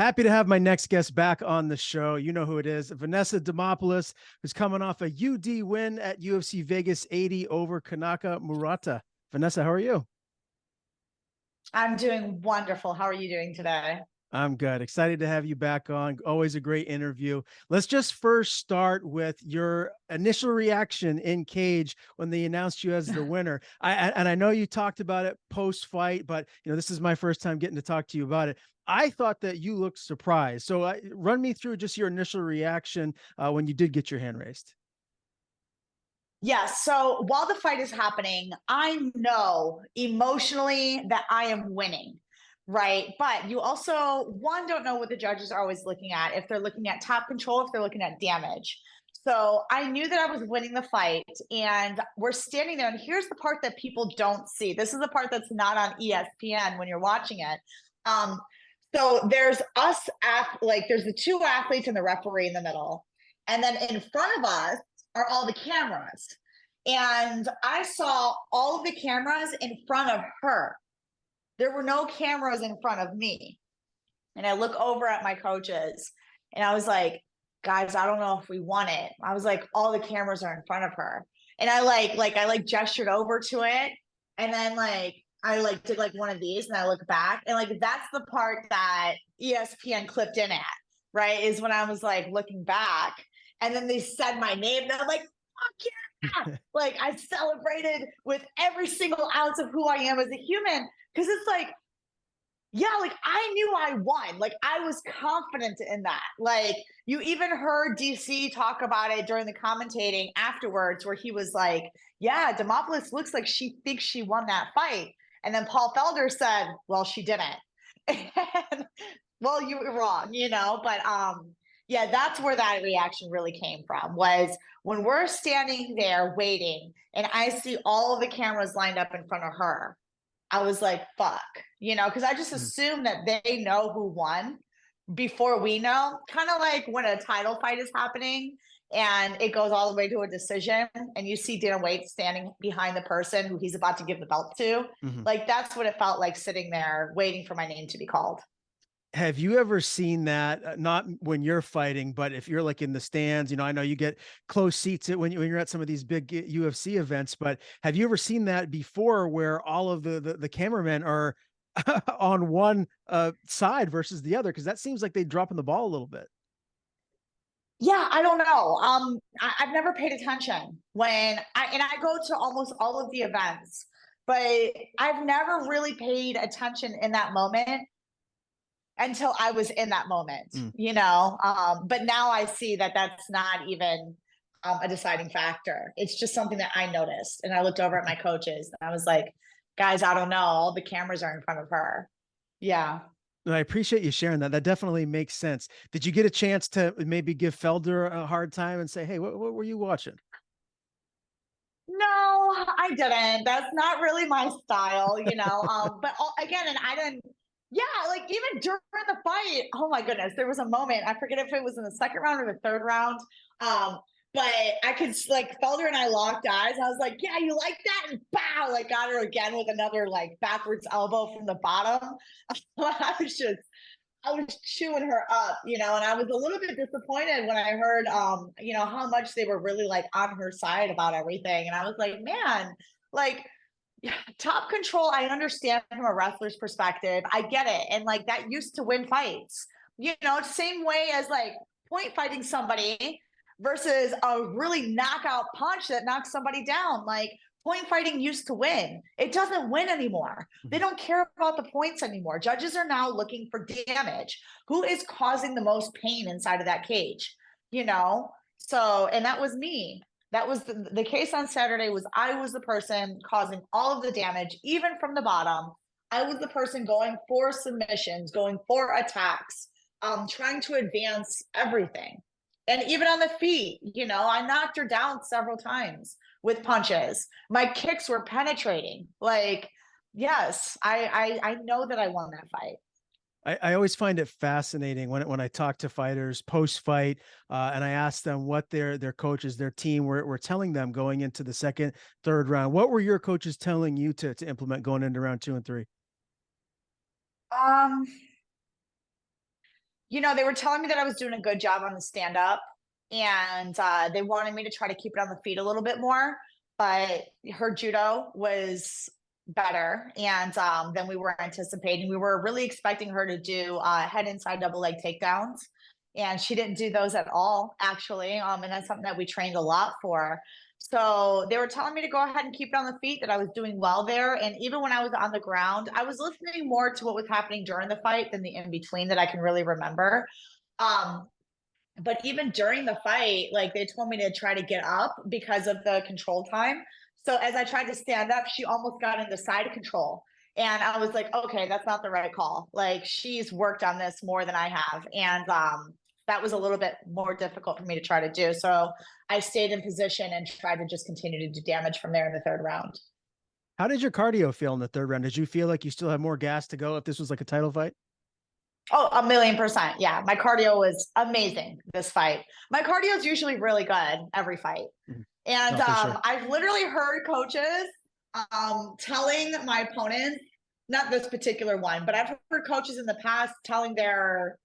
Happy to have my next guest back on the show. You know who it is. Vanessa Demopoulos, who's coming off a UD win at UFC Vegas 80 over Kanaka Murata. Vanessa, how are you? I'm doing wonderful. How are you doing today? I'm good. Excited to have you back on. Always a great interview. Let's just first start with your initial reaction in cage when they announced you as the winner. I know you talked about it post fight, but this is my first time getting to talk to you about it. I thought that you looked surprised. So run me through just your initial reaction when you did get your hand raised. Yeah, so while the fight is happening, I know emotionally that I am winning, right? But you also, one, don't know what the judges are always looking at, if they're looking at top control, if they're looking at damage. So I knew that I was winning the fight, and we're standing there. And here's the part that people don't see. This is the part that's not on ESPN when you're watching it. Um, so there's us, there's the two athletes and the referee in the middle. And then in front of us are all the cameras. And I saw all of the cameras in front of her. There were no cameras in front of me. And I look over at my coaches and I was like, guys, I don't know if we won it. I was like, all the cameras are in front of her. And I gestured over to it. And then I did one of these and I look back and that's the part that ESPN clipped in at, right? Is when I was looking back and then they said my name and I'm like, fuck yeah. I celebrated with every single ounce of who I am as a human. Cause it's I knew I won. I was confident in that. You even heard DC talk about it during the commentating afterwards, where he was like, yeah, Demopoulos looks like she thinks she won that fight. And then Paul Felder said, well, she didn't. And, well, you were wrong, but yeah, that's where that reaction really came from, was when we're standing there waiting and I see all of the cameras lined up in front of her. I was like, fuck, because I just assume that they know who won before we know. Kind of like when a title fight is happening and it goes all the way to a decision and you see Dana White standing behind the person who he's about to give the belt to. That's what it felt like, sitting there waiting for my name to be called. Have you ever seen that, not when you're fighting, but if you're in the stands? I know you get close seats when you're at some of these big UFC events, but have you ever seen that before, where all of the cameramen are on one side versus the other? Because that seems like they're dropping the ball a little bit. Yeah, I don't know. I've never paid attention when I go to almost all of the events, but I've never really paid attention in that moment until I was in that moment, but now I see that that's not even a deciding factor. It's just something that I noticed. And I looked over at my coaches and I was like, guys, I don't know. All the cameras are in front of her. Yeah. I appreciate you sharing that. That definitely makes sense. Did you get a chance to maybe give Felder a hard time and say, hey, what were you watching? No, I didn't. That's not really my style, but again, and I didn't. Yeah, even during the fight, oh my goodness, there was a moment. I forget if it was in the second round or the third round. But I could Felder and I locked eyes. I was like, yeah, you like that? And bow, got her again with another backwards elbow from the bottom. I was chewing her up, and I was a little bit disappointed when I heard, how much they were really on her side about everything. And I was like, man, top control, I understand from a wrestler's perspective. I get it. And that used to win fights, same way as point fighting somebody versus a really knockout punch that knocks somebody down. Point fighting used to win. It doesn't win anymore. They don't care about the points anymore. Judges are now looking for damage. Who is causing the most pain inside of that cage? So, and that was me. That was the case on Saturday. Was I was the person causing all of the damage, even from the bottom. I was the person going for submissions, going for attacks, trying to advance everything. And even on the feet, I knocked her down several times with punches. My kicks were penetrating. Yes, I know that I won that fight. I always find it fascinating when I talk to fighters post-fight, and I ask them what their coaches, their team were telling them going into the second, third round. What were your coaches telling you to implement going into round 2 and 3? They were telling me that I was doing a good job on the stand up, and they wanted me to try to keep it on the feet a little bit more. But her judo was better and than we were anticipating. We were really expecting her to do head inside double leg takedowns, and she didn't do those at all, actually. And that's something that we trained a lot for. So they were telling me to go ahead and keep it on the feet, that I was doing well there. And even when I was on the ground, I was listening more to what was happening during the fight than the in between that I can really remember. Um, but even during the fight, like they told me to try to get up because of the control time. So as I tried to stand up, she almost got into side control. And I was like, okay, that's not the right call. Like she's worked on this more than I have. And that was a little bit more difficult for me to try to do. So I stayed in position and tried to just continue to do damage from there in the third round. How did your cardio feel in the third round? Did you feel like you still had more gas to go if this was like a title fight? Oh, 1,000,000%. Yeah. My cardio was amazing this fight. My cardio is usually really good every fight. Mhm. And No, for sure. I've literally heard coaches telling my opponents, not this particular one, but I've heard coaches in the past telling their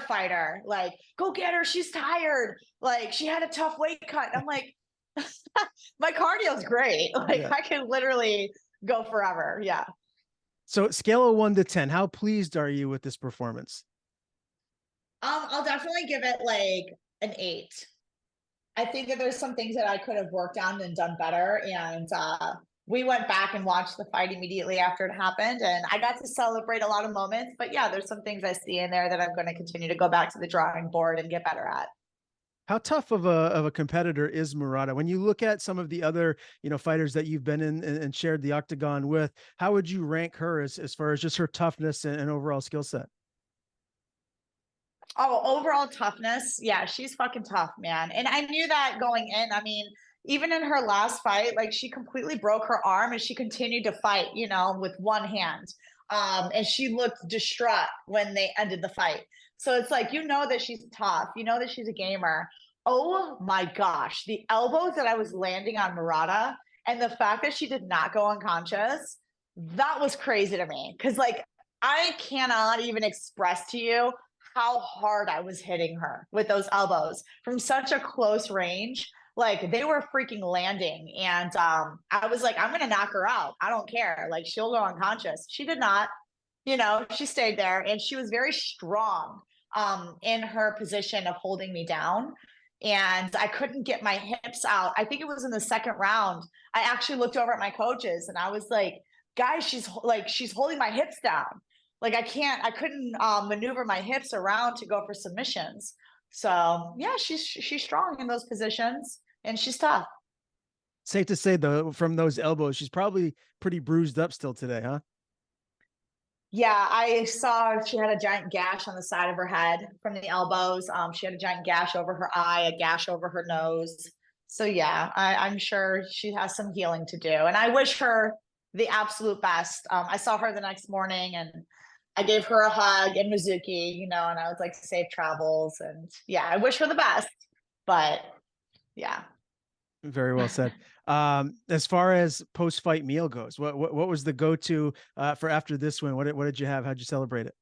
fighter, like, go get her, she's tired. Like she had a tough weight cut. I'm like, my cardio is great. Like Yeah. I can literally go forever. Yeah. So scale of 1 to 10, how pleased are you with this performance? I'll definitely give it like an 8. I think that there's some things that I could have worked on and done better. And we went back and watched the fight immediately after it happened. And I got to celebrate a lot of moments. But yeah, there's some things I see in there that I'm going to continue to go back to the drawing board and get better at. How tough of a competitor is Murata? When you look at some of the other, fighters that you've been in and shared the octagon with, how would you rank her as far as just her toughness and overall skill set? Oh, overall toughness. Yeah, she's fucking tough, man. And I knew that going in. I mean, even in her last fight, like she completely broke her arm and she continued to fight, with one hand. And she looked distraught when they ended the fight. So it's like, that she's tough, that she's a gamer. Oh my gosh, the elbows that I was landing on Murata and the fact that she did not go unconscious, that was crazy to me. Cause like I cannot even express to you how hard I was hitting her with those elbows from such a close range. Like they were freaking landing. And I was like, I'm going to knock her out. I don't care. Like she'll go unconscious. She did not, she stayed there and she was very strong in her position of holding me down. And I couldn't get my hips out. I think it was in the second round. I actually looked over at my coaches and I was like, guys, she's holding my hips down. Like I couldn't maneuver my hips around to go for submissions. So yeah, she's strong in those positions and she's tough. Safe to say though, from those elbows, she's probably pretty bruised up still today, huh? Yeah, I saw she had a giant gash on the side of her head from the elbows. She had a giant gash over her eye, a gash over her nose. So yeah, I'm sure she has some healing to do. And I wish her the absolute best. I saw her the next morning and I gave her a hug in Mizuki, and I was like, safe travels. And yeah, I wish her the best. But yeah. Very well said. As far as post-fight meal goes, what was the go-to for after this win? What did you have? How'd you celebrate it?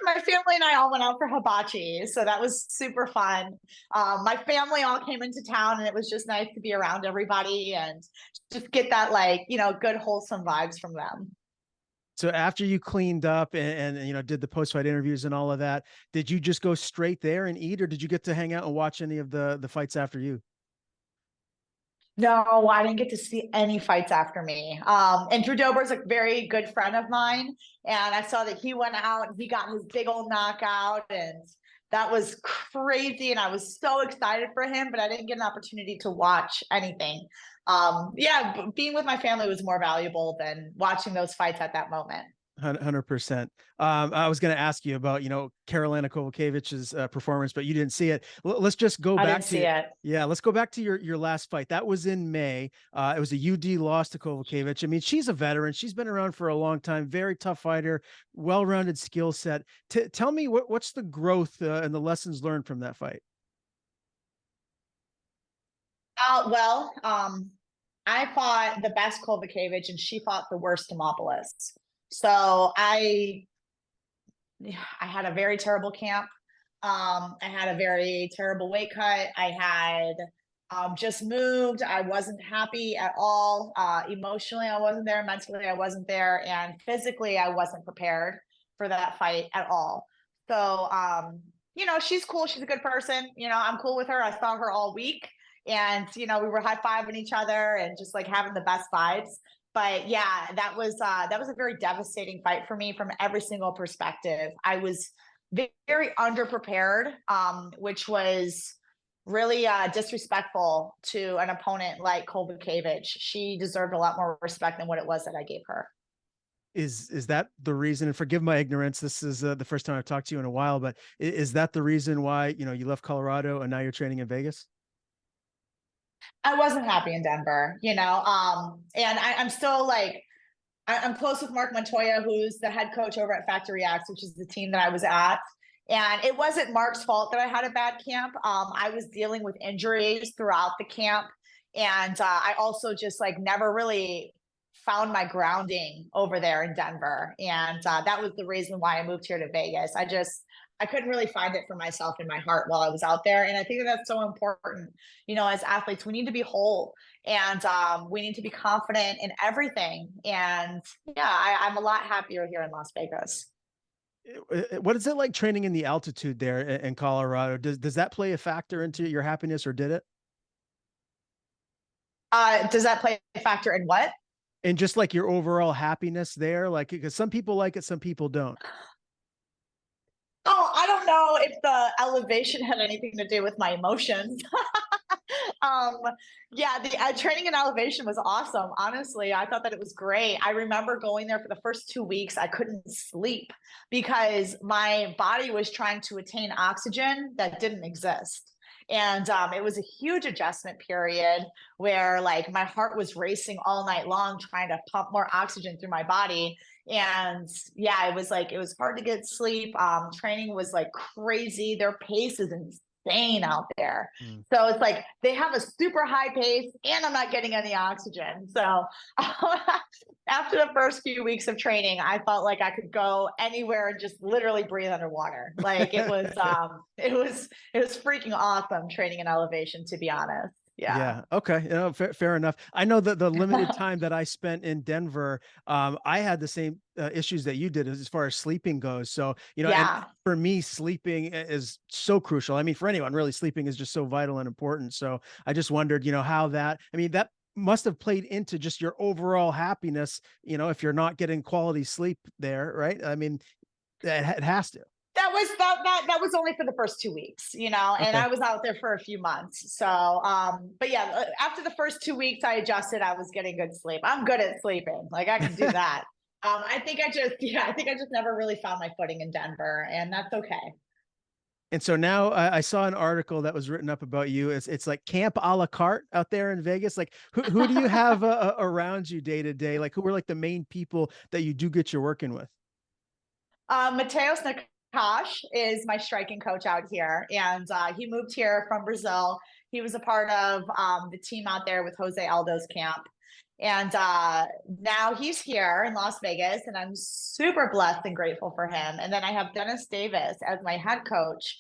My family and I all went out for hibachi, so that was super fun. My family all came into town, and it was just nice to be around everybody and just get that good wholesome vibes from them. So after you cleaned up and did the post-fight interviews and all of that, did you just go straight there and eat, or did you get to hang out and watch any of the fights after you? No, I didn't get to see any fights after me. And Drew Dober's a very good friend of mine. And I saw that he went out and he got his big old knockout. And that was crazy. And I was so excited for him, but I didn't get an opportunity to watch anything. Yeah, being with my family was more valuable than watching those fights at that moment. 100%. I was going to ask you about, Karolina Kovačević's performance, but you didn't see it. Let's just go I back didn't to see it. yeah. Let's go back to your last fight. That was in May. It was a UD loss to Kovačević. I mean, she's a veteran. She's been around for a long time. Very tough fighter. Well-rounded skill set. Tell me what's the growth and the lessons learned from that fight. Well, I fought the best Kovačević and she fought the worst Demopoulos. So I had a very terrible camp. I had a very terrible weight cut. I had just moved. I wasn't happy at all. Emotionally, I wasn't there. Mentally, I wasn't there. And physically, I wasn't prepared for that fight at all. So, she's cool. She's a good person. I'm cool with her. I saw her all week. And, we were high fiving each other and just like having the best vibes. But yeah, that was a very devastating fight for me from every single perspective. I was very underprepared, which was really disrespectful to an opponent like Kolbakevich. She deserved a lot more respect than what it was that I gave her. Is that the reason? And forgive my ignorance. This is the first time I've talked to you in a while, but is that the reason why you left Colorado and now you're training in Vegas? I wasn't happy in Denver, and I'm still like, I'm close with Mark Montoya, who's the head coach over at Factory X, which is the team that I was at. And it wasn't Mark's fault that I had a bad camp. I was dealing with injuries throughout the camp. And I also just like never really found my grounding over there in Denver. And that was the reason why I moved here to Vegas. I couldn't really find it for myself in my heart while I was out there. And I think that that's so important. As athletes, we need to be whole, and we need to be confident in everything. And yeah, I'm a lot happier here in Las Vegas. What is it like training in the altitude there in Colorado? Does that play a factor into your happiness, or did it? Does that play a factor in what? And just like your overall happiness there, like because some people like it, some people don't. Oh, I don't know if the elevation had anything to do with my emotions. um, yeah, the training in elevation was awesome. Honestly, I thought that it was great. I remember going there for the first 2 weeks. I couldn't sleep because my body was trying to attain oxygen that didn't exist. And it was a huge adjustment period where like my heart was racing all night long, trying to pump more oxygen through my body. And yeah, it was hard to get sleep. Training was like crazy. Their pace is insane out there. Mm. So it's like they have a super high pace and I'm not getting any oxygen. So after the first few weeks of training, I felt like I could go anywhere and just literally breathe underwater. Like it was freaking awesome training in elevation, to be honest. Yeah. Yeah. Okay. Fair enough. I know that the limited time that I spent in Denver, I had the same issues that you did as far as sleeping goes. So, and Yeah. for me, sleeping is so crucial. I mean, for anyone, really, sleeping is just so vital and important. So I just wondered, how that must have played into just your overall happiness, if you're not getting quality sleep there, right? I mean, it has to. That was only for the first 2 weeks, and Okay. I was out there for a few months. So, but yeah, after the first 2 weeks, I adjusted. I was getting good sleep. I'm good at sleeping. Like I can do that. I think I just never really found my footing in Denver, and that's okay. And so now I saw an article that was written up about you. It's like camp a la carte out there in Vegas. Like who do you have around you day to day? Like who are like the main people that you do get your working with? Mateus Nakash is my striking coach out here, and he moved here from Brazil. He was a part of the team out there with Jose Aldo's camp. And now he's here in Las Vegas, and I'm super blessed and grateful for him. And then I have Dennis Davis as my head coach.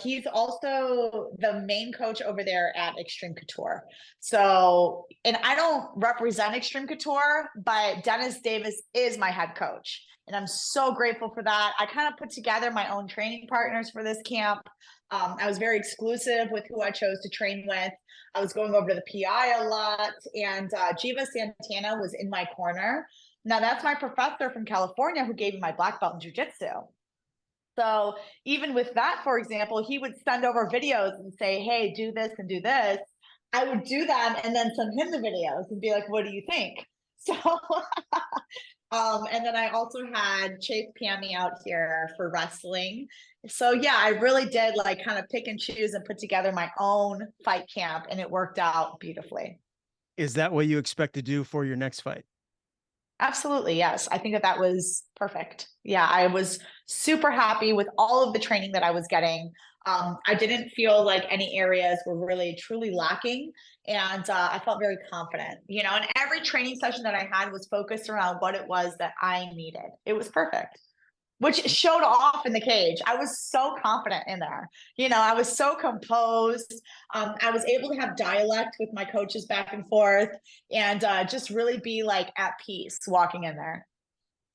He's also the main coach over there at Extreme Couture. So, and I don't represent Extreme Couture, but Dennis Davis is my head coach. And I'm so grateful for that. I kind of put together my own training partners for this camp. I was very exclusive with who I chose to train with. I was going over to the PI a lot, and Jiva Santana was in my corner. Now, that's my professor from California who gave me my black belt in jiu-jitsu. So even with that, for example, he would send over videos and say, hey, do this and do this. I would do that and then send him the videos and be like, what do you think? So, and then I also had Chase Pammy out here for wrestling. So yeah, I really did like kind of pick and choose and put together my own fight camp, and it worked out beautifully. Is that what you expect to do for your next fight? Absolutely. Yes. I think that that was perfect. Yeah. I was super happy with all of the training that I was getting. I didn't feel like any areas were really truly lacking. And I felt very confident, and every training session that I had was focused around what it was that I needed. It was perfect. which showed off in the cage. I was so confident in there. I was so composed. I was able to have dialect with my coaches back and forth, and just really be like at peace walking in there.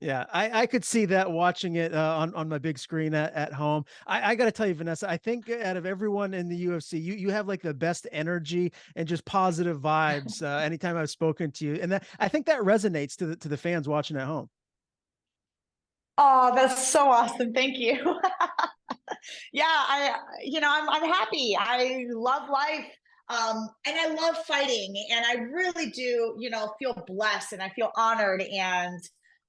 Yeah, I could see that watching it on my big screen at home. I got to tell you, Vanessa, I think out of everyone in the UFC, you have like the best energy and just positive vibes. Anytime I've spoken to you, and that I think that resonates to the fans watching at home. Oh, that's so awesome. Thank you. Yeah, I'm happy. I love life. And I love fighting, and I really do, feel blessed, and I feel honored, and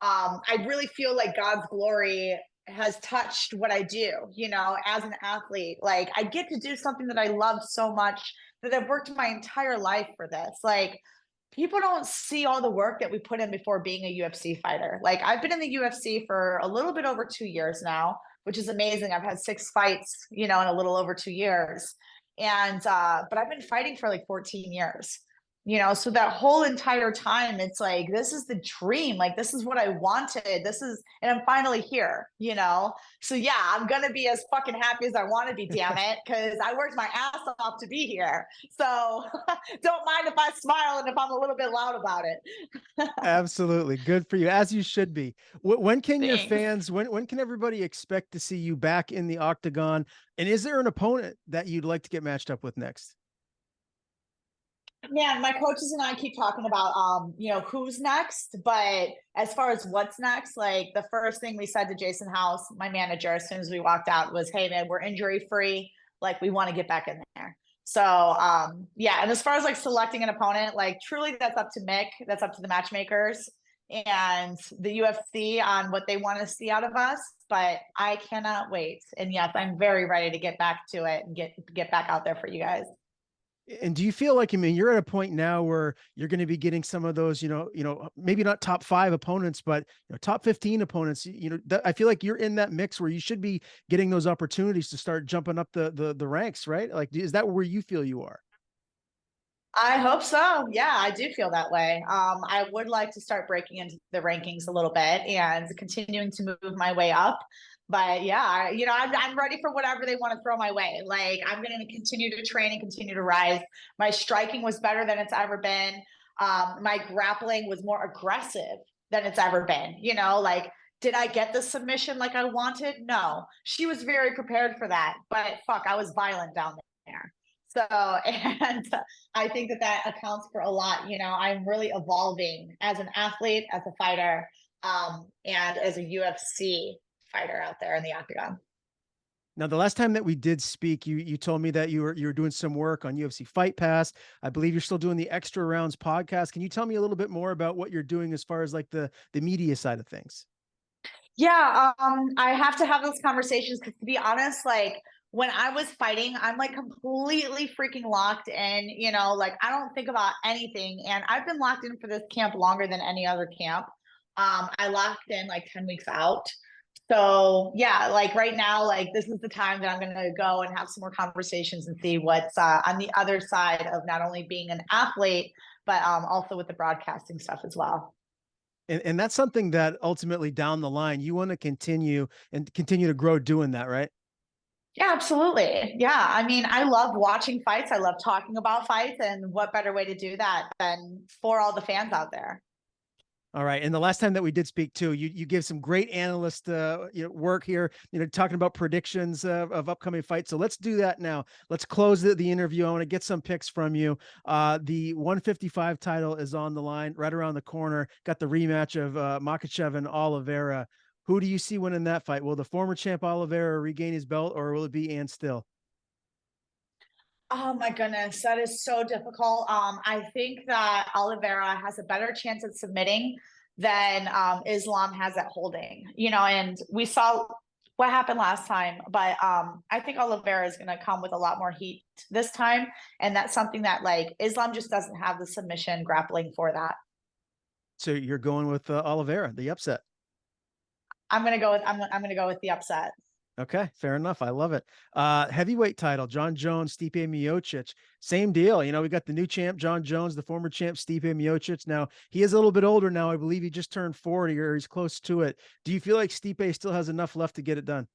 I really feel like God's glory has touched what I do, as an athlete. Like, I get to do something that I love so much, that I've worked my entire life for this. Like, people don't see all the work that we put in before being a UFC fighter. Like, I've been in the UFC for a little bit over 2 years now, which is amazing. I've had 6 fights, in a little over 2 years. And but I've been fighting for like 14 years. So that whole entire time, it's like, this is the dream. Like, this is what I wanted. And I'm finally here. So yeah, I'm gonna be as fucking happy as I want to be, damn it, because I worked my ass off to be here. So don't mind if I smile and if I'm a little bit loud about it. Absolutely, good for you, as you should be. When can your Thanks. fans? When can everybody expect to see you back in the octagon? And is there an opponent that you'd like to get matched up with next? Man, my coaches and I keep talking about who's next, but as far as what's next, like, the first thing we said to Jason House, my manager, as soon as we walked out, was, "Hey man, we're injury free. Like, we want to get back in there." So yeah, and as far as like selecting an opponent, like, truly that's up to Mick, that's up to the matchmakers and the UFC on what they want to see out of us. But I cannot wait. And yes, I'm very ready to get back to it and get back out there for you guys. And do you feel like, I mean, you're at a point now where you're going to be getting some of those, maybe not top 5 opponents, but top 15 opponents. I feel like you're in that mix where you should be getting those opportunities to start jumping up the ranks, right? Like, is that where you feel you are? I hope so. Yeah, I do feel that way. I would like to start breaking into the rankings a little bit and continuing to move my way up. But yeah, I'm ready for whatever they want to throw my way. Like, I'm going to continue to train and continue to rise. My striking was better than it's ever been. My grappling was more aggressive than it's ever been. Like, did I get the submission like I wanted? No. She was very prepared for that. But fuck, I was violent down there. So, and I think that accounts for a lot. I'm really evolving as an athlete, as a fighter, and as a UFC fighter out there in the octagon. Now, the last time that we did speak, you told me that you were doing some work on UFC Fight Pass. I believe you're still doing the Extra Rounds podcast. Can you tell me a little bit more about what you're doing as far as like the media side of things? Yeah, I have to have those conversations because, to be honest, like, when I was fighting, I'm like completely freaking locked in, like, I don't think about anything. And I've been locked in for this camp longer than any other camp. I locked in like 10 weeks out. So yeah, like right now, like, this is the time that I'm going to go and have some more conversations and see what's on the other side of not only being an athlete, but also with the broadcasting stuff as well. And that's something that ultimately down the line you want to continue to grow doing that, right? Yeah, absolutely. Yeah. I mean, I love watching fights. I love talking about fights. And what better way to do that than for all the fans out there? All right. And the last time that we did speak too, you give some great analyst work here, talking about predictions of upcoming fights. So let's do that now. Let's close the interview. I want to get some picks from you. The 155 title is on the line, right around the corner. Got the rematch of Makhachev and Oliveira. Who do you see winning that fight? Will the former champ Oliveira regain his belt, or will it be Ann Still? Oh my goodness, that is so difficult. I think that Oliveira has a better chance at submitting than Islam has at holding. And we saw what happened last time, but I think Oliveira is going to come with a lot more heat this time, and that's something that, like, Islam just doesn't have the submission grappling for that. So you're going with Oliveira, the upset. I'm going to go with the upset. Okay, fair enough. I love it. Heavyweight title, John Jones, Stipe Miocic. Same deal. You know, we got the new champ, John Jones, the former champ, Stipe Miocic. Now, he is a little bit older now. I believe he just turned 40 or he's close to it. Do you feel like Stipe still has enough left to get it done?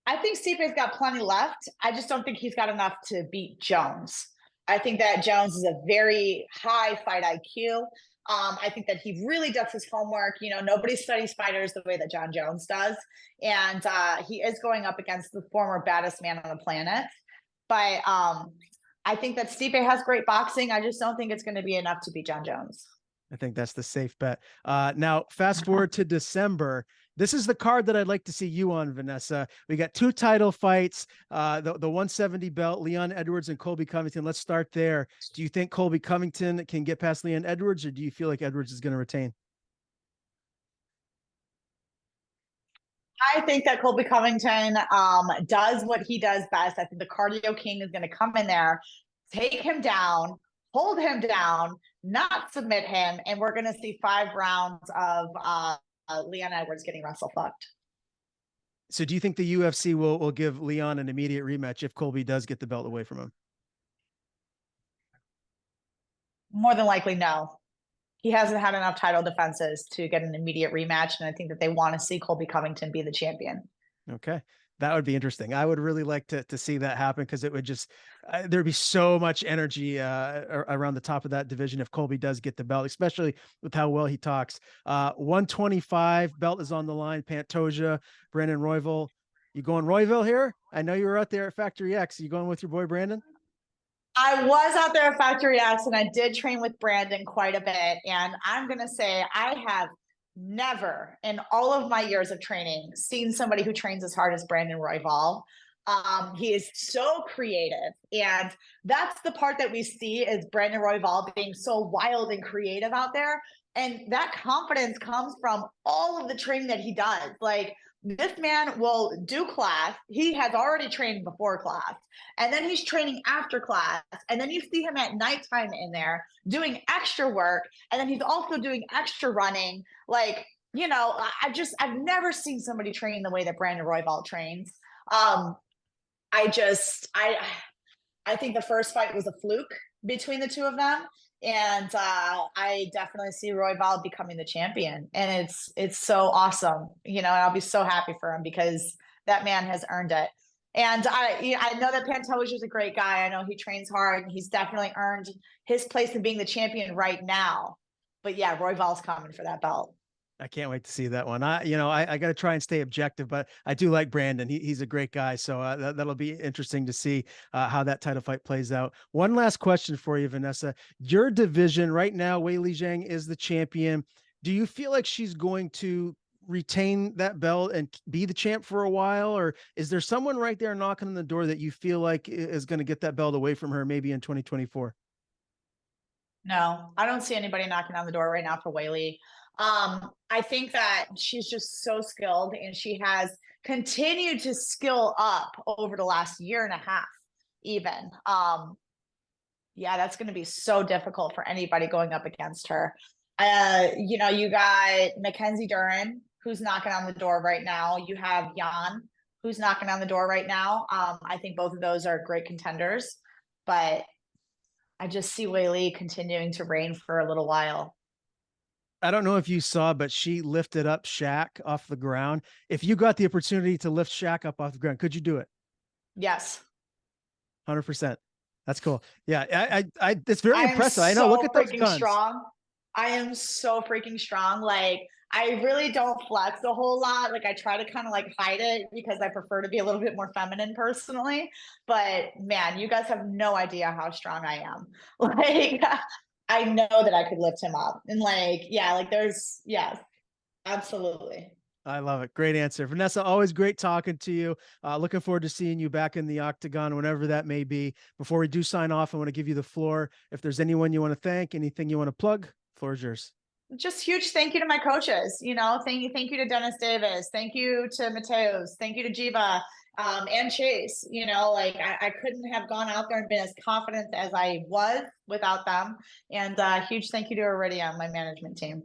I think Stipe's got plenty left. I just don't think he's got enough to beat Jones. I think that Jones is a very high fight IQ. I think that he really does his homework. You know, nobody studies fighters the way that John Jones does. And he is going up against the former baddest man on the planet. But I think that Stipe has great boxing. I just don't think it's going to be enough to beat John Jones. I think that's the safe bet. Now, fast forward to December. This is the card that I'd like to see you on, Vanessa. We got two title fights, the 170 belt, Leon Edwards and Colby Covington. Let's start there. Do you think Colby Covington can get past Leon Edwards, or do you feel like Edwards is going to retain? I think that Colby Covington does what he does best. I think the cardio king is going to come in there, take him down, hold him down, not submit him, and we're going to see 5 rounds of Leon Edwards getting wrestle fucked. So do you think the UFC will give Leon an immediate rematch if Colby does get the belt away from him? More than likely, no. He hasn't had enough title defenses to get an immediate rematch, and I think that they want to see Colby Covington be the champion. Okay. That would be interesting. I would really like to see that happen because it would just there'd be so much energy around the top of that division if Colby does get the belt, especially with how well he talks. 125 belt is on the line. Pantoja, Brandon Royval. You going Royval here? I know you were out there at Factory X. You going with your boy Brandon? I was out there at Factory X and I did train with Brandon quite a bit. And I'm going to say I have never in all of my years of training seen somebody who trains as hard as Brandon Royval. He is so creative. And that's the part that we see is Brandon Royval being so wild and creative out there. And that confidence comes from all of the training that he does. Like, this man will do class. He has already trained before class, and then he's training after class. And then you see him at nighttime in there doing extra work. And then he's also doing extra running. Like, you know, I've never seen somebody train the way that Brandon Royval trains. I think the first fight was a fluke between the two of them. And I definitely see Royval becoming the champion, and it's so awesome, you know. And I'll be so happy for him because that man has earned it. And I know that Pantoja is a great guy. I know he trains hard, and he's definitely earned his place in being the champion right now. But yeah, Royval's coming for that belt. I can't wait to see that one. I got to try and stay objective, but I do like Brandon. He's a great guy. So that'll be interesting to see how that title fight plays out. One last question for you, Vanessa. Your division right now, Weili Zhang is the champion. Do you feel like she's going to retain that belt and be the champ for a while? Or is there someone right there knocking on the door that you feel like is going to get that belt away from her maybe in 2024? No, I don't see anybody knocking on the door right now for Weili. I think that she's just so skilled, and she has continued to skill up over the last year and a half, even. Yeah, that's going to be so difficult for anybody going up against her. You know, you got Mackenzie Duran, who's knocking on the door right now. You have Jan, who's knocking on the door right now. I think both of those are great contenders, but I just see Weili continuing to reign for a little while. I don't know if you saw, but she lifted up Shaq off the ground. If you got the opportunity to lift Shaq up off the ground, could you do it? Yes. 100%. That's cool. Yeah, it's very impressive. I know. So Look at those freaking guns. strong. I am so freaking strong. Like, I really don't flex a whole lot. Like, I try to kind of like hide it because I prefer to be a little bit more feminine personally. But man, you guys have no idea how strong I am. Like, I know that I could lift him up. And like, yeah, like yes, absolutely. I love it. Great answer. Vanessa, always great talking to you. Looking forward to seeing you back in the octagon, whenever that may be. Before we do sign off, I want to give you the floor. If there's anyone you want to thank, anything you want to plug, floor is yours. Just huge thank you to my coaches. You know, thank you to Dennis Davis. Thank you to Mateos. Thank you to Jiva and Chase. You know, like I couldn't have gone out there and been as confident as I was without them. And huge thank you to Iridium, my management team.